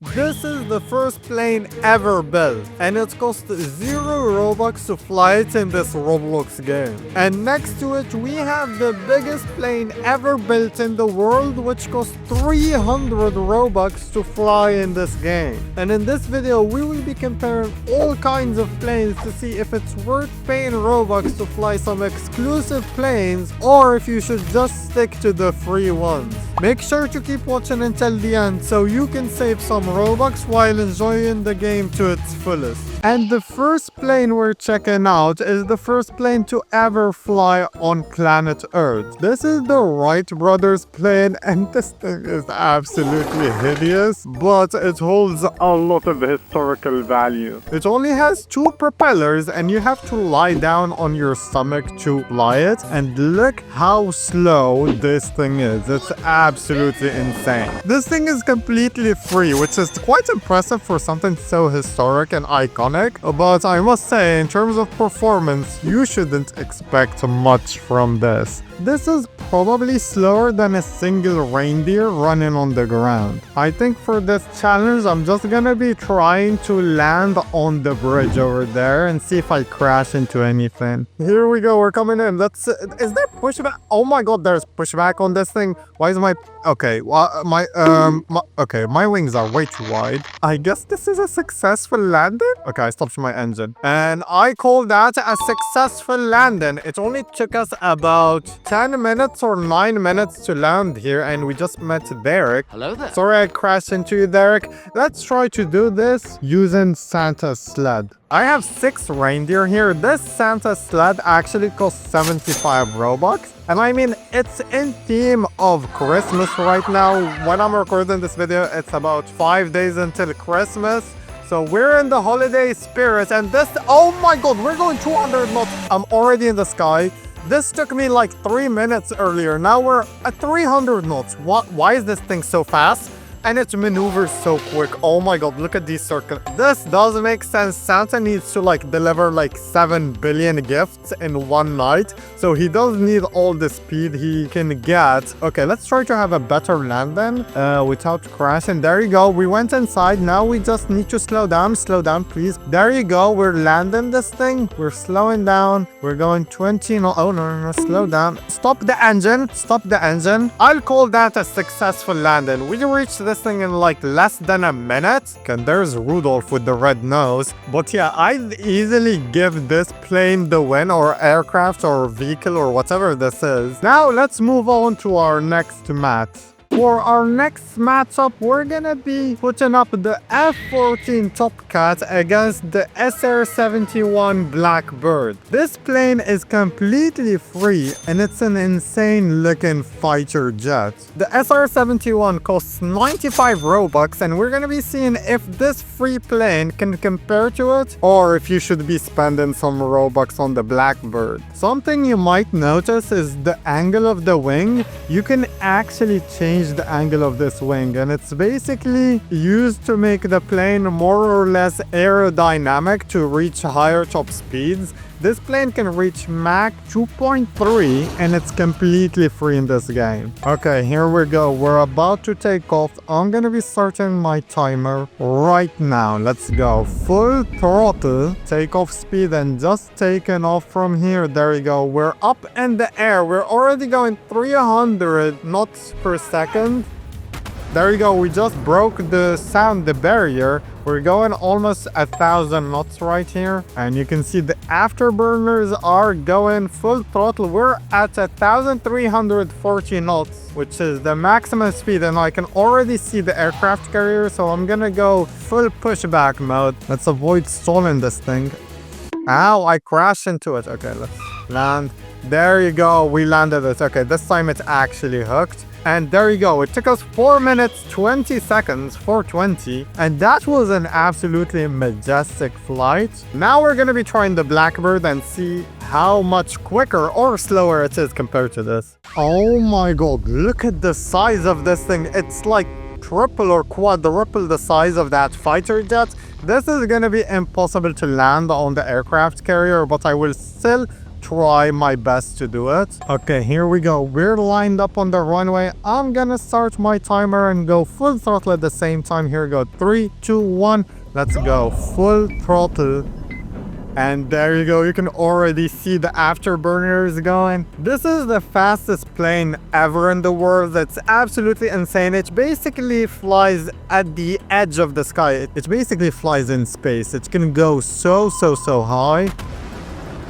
This is the first plane ever built, and it cost 0 Robux to fly it in this Roblox game. And next to it, we have the biggest plane ever built in the world, which cost 300 Robux to fly in this game. And in this video, we will be comparing all kinds of planes to see if it's worth paying Robux to fly some exclusive planes, or if you should just stick to the free ones. Make sure to keep watching until the end so you can save some Robux while enjoying the game to its fullest. And the first plane we're checking out is the first plane to ever fly on planet Earth. This is the Wright brothers plane, and this thing is absolutely hideous, but it holds a lot of historical value. It only has 2 propellers and you have to lie down on your stomach to fly it, and look how slow this thing is. It's absolutely insane. This thing is completely free, which is quite impressive for something so historic and iconic. But I must say, in terms of performance, you shouldn't expect much from this. This is probably slower than a single reindeer running on the ground. I think for this challenge, I'm just gonna be trying to land on the bridge over there and see if I crash into anything. Here we go, we're coming in. Is there pushback? Oh my god, there's pushback on this thing. Why is my... Okay, well, my wings are way too wide. I guess this is a successful landing? Okay, I stopped my engine. And I call that a successful landing. It only took us about 10 minutes or 9 minutes to land here, and we just met Derek. Hello there. Sorry I crashed into you, Derek. Let's try to do this using Santa's sled. I have 6 reindeer here. This Santa sled actually costs 75 Robux. And I mean, it's in theme of Christmas right now. When I'm recording this video, it's about 5 days until Christmas. So we're in the holiday spirit, and this... Oh my god, we're going 200 knots. I'm already in the sky. This took me like 3 minutes earlier. Now we're at 300 knots. Why is this thing so fast? And it maneuvers so quick. Oh my god, look at these circles. This does make sense. Santa needs to like deliver like 7 billion gifts in one night. So he does need all the speed he can get. Okay, let's try to have a better landing without crashing. There you go. We went inside. Now we just need to slow down. Slow down, please. There you go. We're landing this thing. We're slowing down. We're going 20. No, oh, no. Slow down. Stop the engine. Stop the engine. I'll call that a successful landing. We reached this thing in like less than a minute. And there's Rudolph with the red nose. But yeah, I'd easily give this plane the win, or aircraft or vehicle or whatever this is. Now let's move on to our next match. For our next matchup, we're gonna be putting up the F-14 Top Cat against the SR-71 Blackbird. This plane is completely free, and it's an insane looking fighter jet. The SR-71 costs 95 Robux, and we're gonna be seeing if this free plane can compare to it, or if you should be spending some Robux on the Blackbird. Something you might notice is the angle of the wing. You can actually change the angle of this wing, and it's basically used to make the plane more or less aerodynamic to reach higher top speeds. This plane can reach Mach 2.3, and it's completely free in this game. Okay, here we go. We're about to take off. I'm gonna be starting my timer right now. Let's go. Full throttle, takeoff speed, and just taking off from here. There you go. We're up in the air. We're already going 300 knots per second. There you go. We just broke the barrier. We're going almost 1,000 knots right here. And you can see the afterburners are going full throttle. We're at 1,340 knots, which is the maximum speed. And I can already see the aircraft carrier. So I'm gonna go full pushback mode. Let's avoid stalling this thing. Ow, I crashed into it. Okay, let's land. There you go. We landed it. Okay, this time it's actually hooked. And there you go. It took us 4 minutes, 20 seconds, 4:20. And that was an absolutely majestic flight. Now we're going to be trying the Blackbird and see how much quicker or slower it is compared to this. Oh my god, look at the size of this thing. It's like triple or quadruple the size of that fighter jet. This is going to be impossible to land on the aircraft carrier, but I will still try my best to do it. Okay, here we go. We're lined up on the runway. I'm gonna start my timer and go full throttle at the same time. Here we go. 3, 2, 1. Let's go. Full throttle. And there you go, you can already see the afterburners going. This is the fastest plane ever in the world. It's absolutely insane. It basically flies at the edge of the sky. It basically flies in space. It can go so high.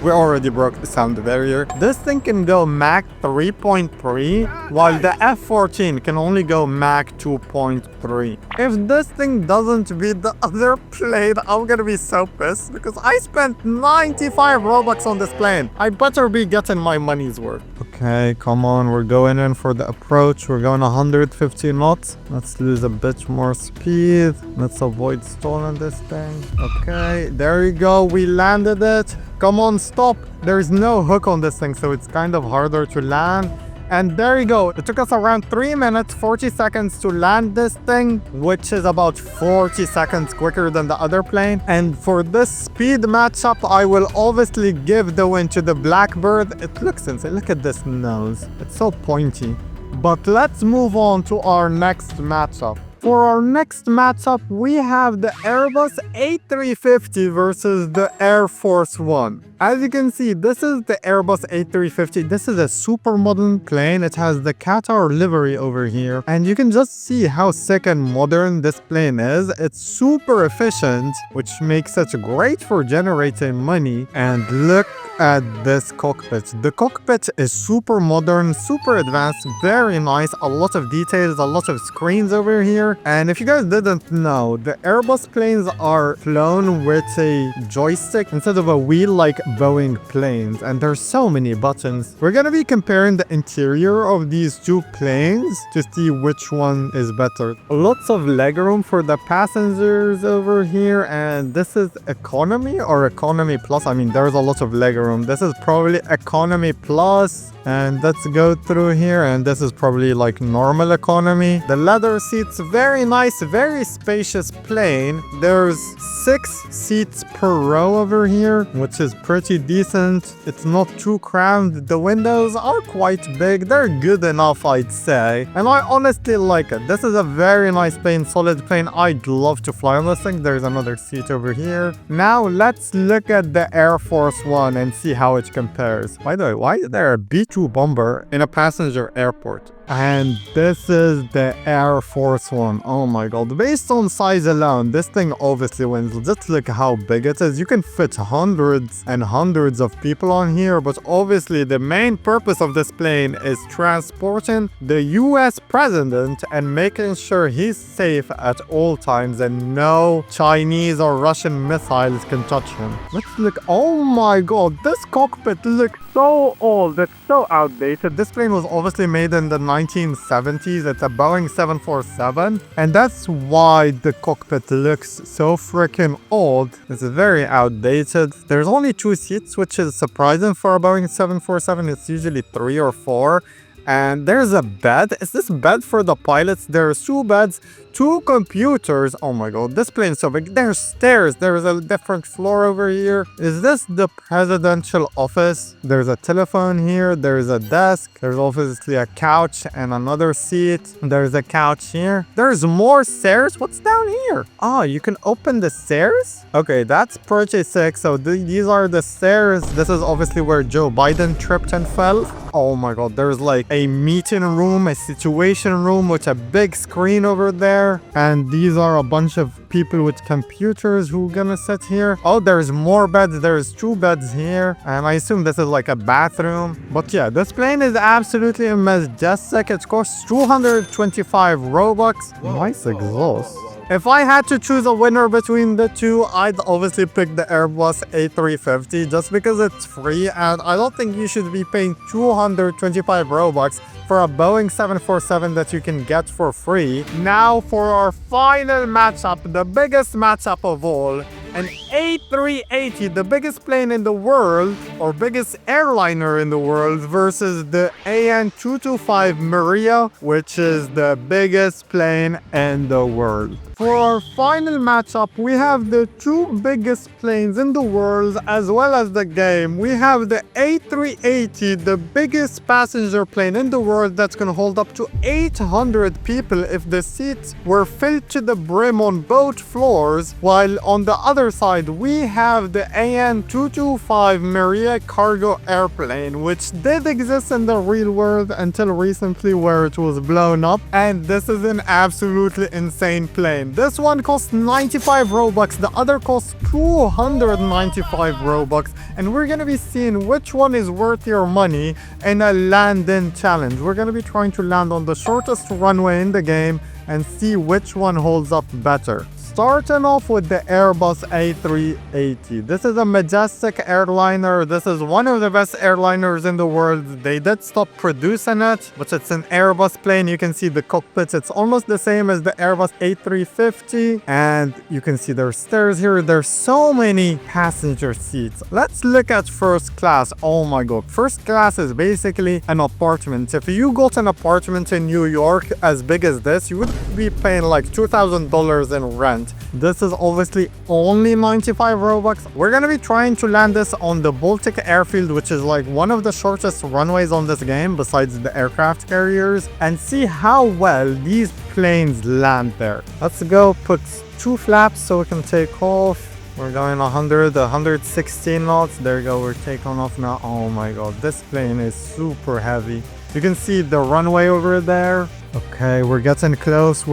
We already broke the sound barrier. This thing can go Mach 3.3, while the F-14 can only go Mach 2.3. If this thing doesn't beat the other plane, I'm gonna be so pissed, because I spent 95 Robux on this plane. I better be getting my money's worth. Okay, come on, we're going in for the approach. We're going 150 knots. Let's lose a bit more speed. Let's avoid stalling this thing. Okay, there you go, we landed it. Come on, stop. There's no hook on this thing, so it's kind of harder to land. And there you go. It took us around 3 minutes, 40 seconds to land this thing, which is about 40 seconds quicker than the other plane. And for this speed matchup, I will obviously give the win to the Blackbird. It looks insane. Look at this nose. It's so pointy. But let's move on to our next matchup. For our next matchup, we have the Airbus A350 versus the Air Force One. As you can see, this is the Airbus A350. This is a super modern plane. It has the Qatar livery over here. And you can just see how sick and modern this plane is. It's super efficient, which makes it great for generating money. And look at this cockpit. The cockpit is super modern, super advanced, very nice. A lot of details, a lot of screens over here. And if you guys didn't know, the Airbus planes are flown with a joystick instead of a wheel like Boeing planes, and there's so many buttons. We're gonna be comparing the interior of these two planes to see which one is better. Lots of legroom for the passengers over here, and this is economy or economy plus. I mean, there's a lot of legroom. This is probably economy plus. And let's go through here, and this is probably like normal economy. The leather seats, very nice, very spacious plane. There's 6 seats per row over here, which is pretty decent. It's not too crammed. The windows are quite big. They're good enough, I'd say. And I honestly like it. This is a very nice plane, solid plane. I'd love to fly on this thing. There's another seat over here. Now let's look at the Air Force One and see how it compares. By the way, why is there a B-2 bomber in a passenger airport? And this is the Air Force One. Oh my god. Based on size alone, this thing obviously wins. Just look how big it is. You can fit hundreds and hundreds of people on here, but obviously the main purpose of this plane is transporting the US president and making sure he's safe at all times and no Chinese or Russian missiles can touch him. Let's look. Oh my god, this cockpit looks so old. It's so outdated. This plane was obviously made in the 1970s. It's a Boeing 747, and that's why the cockpit looks so freaking old. It's very outdated. There's only 2 seats, which is surprising for a Boeing 747. It's usually 3 or 4. And there's a bed. Is this bed for the pilots? There's 2 beds, 2 computers. Oh my god, this plane is so big. There's stairs. There's a different floor over here. Is this the presidential office? There's a telephone here. There's a desk. There's obviously a couch and another seat. There's a couch here. There's more stairs. What's down here? Oh, you can open the stairs? Okay, that's pretty sick. So these are the stairs. This is obviously where Joe Biden tripped and fell. Oh my god, there's like a meeting room, a situation room with a big screen over there. And these are a bunch of people with computers who are gonna sit here. Oh, there's more beds. There's 2 beds here. And I assume this is like a bathroom. But yeah, this plane is absolutely majestic. It costs 225 Robux. Nice exhaust. If I had to choose a winner between the two, I'd obviously pick the Airbus A350 just because it's free, and I don't think you should be paying 225 Robux for a Boeing 747 that you can get for free. Now for our final matchup, the biggest matchup of all, an A380, the biggest plane in the world, or biggest airliner in the world, versus the AN225 Maria, which is the biggest plane in the world. For our final matchup, we have the two biggest planes in the world as well as the game. We have the A380, the biggest passenger plane in the world that's gonna hold up to 800 people if the seats were filled to the brim on both floors, while on the other side we have the AN225 Maria cargo airplane, which did exist in the real world until recently where it was blown up, and this is an absolutely insane plane. This one costs 95 Robux, the other costs 295 Robux, and we're gonna be seeing which one is worth your money in a land-in challenge. We're gonna be trying to land on the shortest runway in the game and see which one holds up better. Starting off with the Airbus A380. This is a majestic airliner. This is one of the best airliners in the world. They did stop producing it, but it's an Airbus plane. You can see the cockpits. It's almost the same as the Airbus A350. And you can see there's stairs here. There's so many passenger seats. Let's look at first class. Oh my god. First class is basically an apartment. If you got an apartment in New York as big as this, you would be paying like $2,000 in rent. This is obviously only 95 Robux. We're gonna be trying to land this on the Baltic airfield, which is like one of the shortest runways on this game besides the aircraft carriers, and see how well these planes land there. Let's go put 2 flaps so we can take off. We're going 116 knots. There you go, we're taking off now. Oh my god, this plane is super heavy. You can see the runway over there. Okay, we're getting close.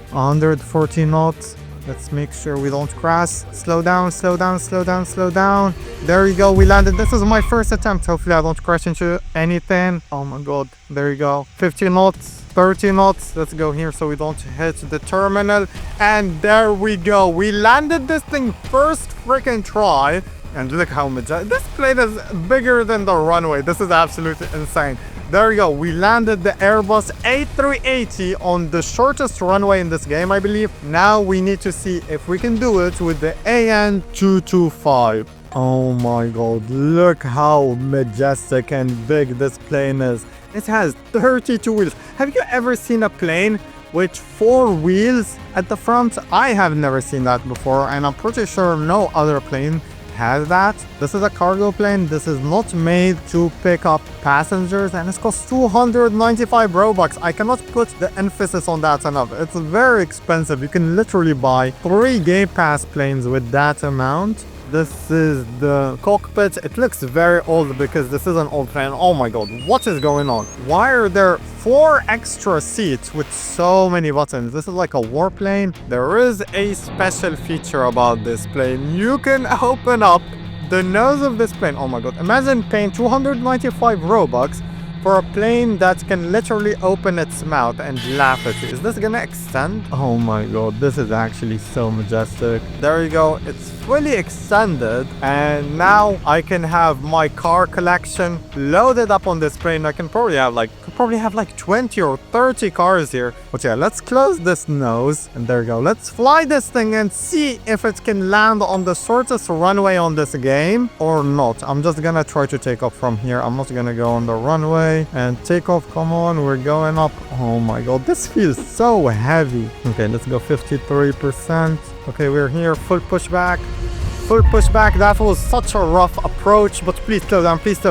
140 knots. Let's make sure we don't crash. Slow down. There you go, we landed. This is my first attempt. Hopefully I don't crash into anything. Oh my god, there you go. 50 knots, 30 knots. Let's go here so we don't hit the terminal. And there we go. We landed this thing first freaking try. And look how majestic. This plane is bigger than the runway. This is absolutely insane. There you go, we landed the Airbus A380 on the shortest runway in this game, I believe. Now we need to see if we can do it with the AN225. Oh my god, look how majestic and big this plane is. It has 32 wheels. Have you ever seen a plane with 4 wheels at the front? I have never seen that before, and I'm pretty sure no other plane has that. This is a cargo plane. This is not made to pick up passengers, and it costs 295 Robux. I cannot put the emphasis on that enough. It's very expensive. You can literally buy 3 GAMEPASS planes with that amount. This is the cockpit. It looks very old because this is an old plane. Oh my god, what is going on? Why are there 4 extra seats with so many buttons? This is like a warplane. There is a special feature about this plane. You can open up the nose of this plane. Oh my god, imagine paying 295 Robux for a plane that can literally open its mouth and laugh at you. Is this gonna extend? Oh my god, this is actually so majestic. There you go, it's fully extended, and now I can have my car collection loaded up on this plane. I can probably have like 20 or 30 cars here. But yeah, let's close this nose, and there you go. Let's fly this thing and see if it can land on the shortest runway on this game or not. I'm just gonna try to take off from here. I'm not gonna go on the runway and take off. Come on, we're going up. Oh my god, this feels so heavy. Okay, let's go 53%. Okay, we're here, full pushback. That was such a rough approach, but please slow down, please.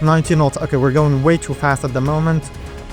90 knots. Okay, we're going way too fast at the moment.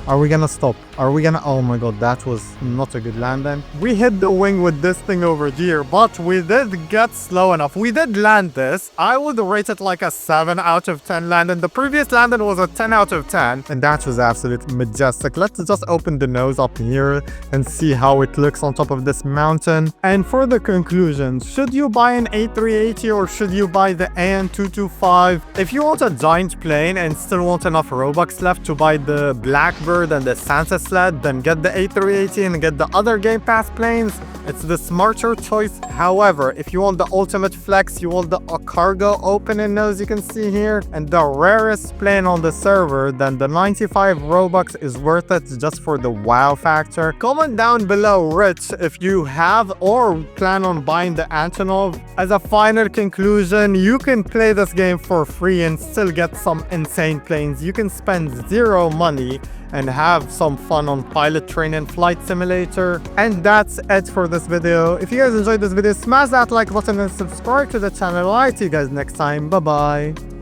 Are we gonna stop? Oh my god, that was not a good landing. We hit the wing with this thing over here, but we did get slow enough. We did land this. I would rate it like a 7 out of 10 landing. The previous landing was a 10 out of 10, and that was absolutely majestic. Let's just open the nose up here and see how it looks on top of this mountain. And for the conclusion, should you buy an A380 or should you buy the AN225? If you want a giant plane and still want enough Robux left to buy the Blackbird and the Santa sled, then get the A380 and get the other GamePass planes. It's the smarter choice. However, if you want the ultimate flex, you want the cargo opening nose you can see here, and the rarest plane on the server, then the 95 Robux is worth it just for the wow factor. Comment down below rich if you have or plan on buying the Antonov. As a final conclusion, you can play this game for free and still get some insane planes. You can spend 0 money and have some fun fun on Pilot Training Flight Simulator. And that's it for this video. If you guys enjoyed this video, smash that like button and subscribe to the channel. I'll see you guys next time. Bye bye.